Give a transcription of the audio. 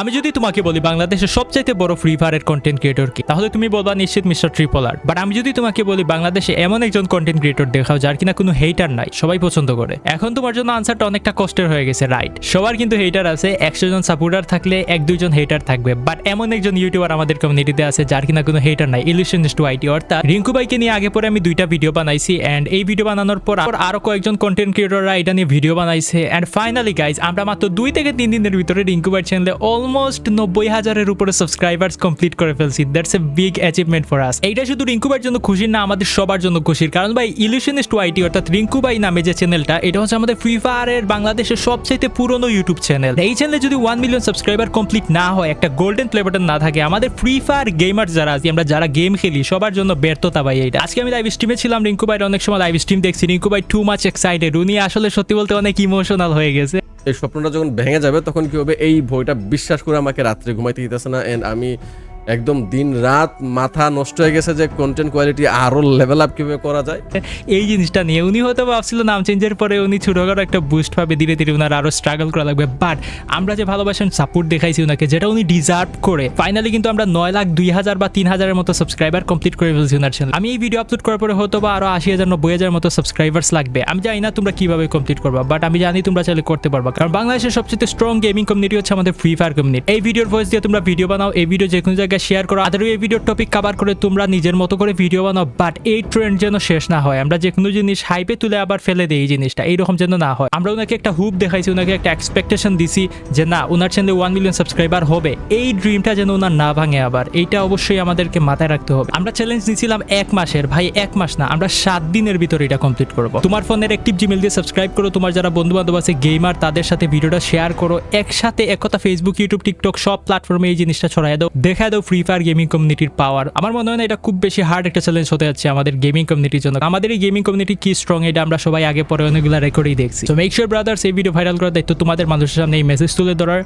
আমি যদি তোমাকে বলি বাংলাদেশের সবচাইতে বড় ফ্রি ফায়ারের কন্টেন্ট ক্রিয়েটর কি, তাহলে তুমি বলবা নিশ্চিত মিস্টার ট্রিপলার। বাট আমি যদি তোমাকে বলি বাংলাদেশে এমন একজন কন্টেন্ট ক্রিয়েটর দেখাও যার কিনা কোনো হেটার নাই, সবাই পছন্দ করে, এখন তোমার জন্য আনসারটা অনেকটা কষ্টের হয়ে গেছে, রাইট? সবার কিন্তু হেটার আছে, 100 জন সাপোর্টার থাকলে 1-2 জন হেটার থাকবে, বাট এমন একজন ইউটিউবার আমাদের কমিউনিটিতে আছে যার কিনা কোনো হেটার নাই, ইলিউশনিস্ট ওয়াইটি। অর্থাৎ রিঙ্কু ভাইকে নিয়ে আগে পরে আমি 2টা ভিডিও বানাইছি, এন্ড এই ভিডিও বানানোর পর আরো কয়েকজন কন্টেন্ট ক্রিয়েটররা এটা নিয়ে ভিডিও বানাইছে, এন্ড ফাইনালি গাইজ আমরা মাত্র 2 থেকে 3 দিনের ভিতরে রিঙ্কু ভাই চ্যানেলে অলমোস্ট 90,000-এর উপরে সাবস্ক্রাইবার্স কমপ্লিট করে ফেলছি। That's a big achievement for us. এইটা শুধু রিঙ্কু ভাইয়ের জন্য খুশির না, আমাদের সবার জন্য খুশির, কারণ ভাই ইলিউশনিস্ট ওয়াইটি অর্থাৎ রিঙ্কু ভাই নামে যে চ্যানেলটা, এটা হচ্ছে আমাদের ফ্রি ফায়ারের বাংলাদেশের সবচেয়ে পুরনো ইউটিউব চ্যানেল। এই চ্যানেলে যদি 1 মিলিয়ন সাবস্ক্রাইবার কমপ্লিট না হয়, একটা গোল্ডেন প্লে বাটন না থাকে, আমাদের ফ্রি ফায়ার গেমার যারা আছি, আমরা যারা গেম খেলি, সবার জন্য ব্যর্থতা ভাই এইটা। আজকে আমি লাইভ স্ট্রিমে ছিলাম, রিঙ্কু ভাইয়ের অনেক সময় লাইভ স্ট্রিম দেখছি, রিঙ্কু ভাই টু মাচ এক্সাইটেড, উনি আসলে সত্যি বলতে অনেক ইমোশনাল হয়ে গেছে। এই স্বপ্নটা যখন ভেঙে যাবে তখন কি হবে, এই ভয়টা বিশ্বাস করে আমাকে রাত্রে ঘুমাইতে দিতেছে না, এন্ড আমি একদম দিন রাত মাথা নষ্ট হয়ে গেছে যে কন্টেন্ট কোয়ালিটি আরো লেভেল আপ কিভাবে করা যায়। এই জিনিসটা নিয়ে উনি হয়তো ভাবছিল নাম চেঞ্জের পরে উনি ছোটখাটো একটা বুস্ট পাবে, ধীরে ধীরে উনার আরো স্ট্রাগল করা লাগবে, বাট আমরা যে ভালোবাসেন সাপোর্ট দেখাইছি উনাকে, যেটা উনি ডিজার্ভ করে, ফাইনালি কিন্তু আমরা 9,02,000 বা 3,000-এর মতো সাবস্ক্রাইবার কমপ্লিট করে ফেলছি উনার চ্যানেল। আমি এই ভিডিও আপলোড করার পরে হয়তো বা আরো 80,000 90,000 মতো সাবস্ক্রাইবার্স লাগবে। আমি জানি না তোমরা কিভাবে কমপ্লিট করবা, বাট আমি জানি তোমরা চাইলে করতে পারবা, কারণ বাংলাদেশের সবচেয়ে স্ট্রং গেমিং কমিউনিটি হচ্ছে আমাদের ফ্রি ফায়ার কমিউনিটি। এই ভিডিওর ভয়েস দিয়ে তোমরা ভিডিও বানাও, এই ভিডিও যে কোনো জায়গায় শেয়ার করো, আদার এই ভিডিওর টপিক কভার করে তোমরা নিজের মতো করে ভিডিও বানাও, বাট এই ট্রেন্ড যেন শেষ না হয়। আমরা যে কোনো জিনিস হাইপে তুলে আবার ফেলে দিই, এই জিনিসটা এইরকম যেন না হয়। আমরা ওনাকে একটা হুপ দেখাইছি, ওনাকে একটা এক্সপেকটেশন দিছি যে না, ওনার চ্যানেলে 1 মিলিয়ন সাবস্ক্রাইবার হবে, এই ড্রিমটা যেন ওনার না ভাঙে আবার, এইটা অবশ্যই আমাদেরকে মাথায় রাখতে হবে। আমরা চ্যালেঞ্জ নিয়েছিলাম 1 মাসের, ভাই 1 মাস না, আমরা 7 দিনের ভিতরে এটা কমপ্লিট করবো। তোমার ফোনের অ্যাক্টিভ জিমেল দিয়ে সাবস্ক্রাইব করো, তোমার যারা বন্ধু বান্ধব আছে গেমার, তাদের সাথে ভিডিওটা শেয়ার করো, একসাথে একতা ফেসবুক ইউটিউব টিকটক সব প্ল্যাটফর্মে এই জিনিসটা ছড়াই দাও, দেখা দাও ফ্রি ফায়ার গেমিং কমিউনিটির পাওয়ার। আমার মনে হয় না এটা খুব বেশি হার্ড একটা চ্যালেঞ্জ হতে যাচ্ছে আমাদের গেমিং কমিউনিটির জন্য। আমাদের এই গেমিং কমিউনিটি কি স্ট্রং, এটা আমরা সবাই আগে পরে অনেকগুলো রেকর্ডই দেখছি। সো মেক শিওর ব্রাদার্স, এই ভিডিও ভাইরাল করার দায়িত্ব তোমাদের, মানুষের সামনে এই মেসেজ তুলে ধরার।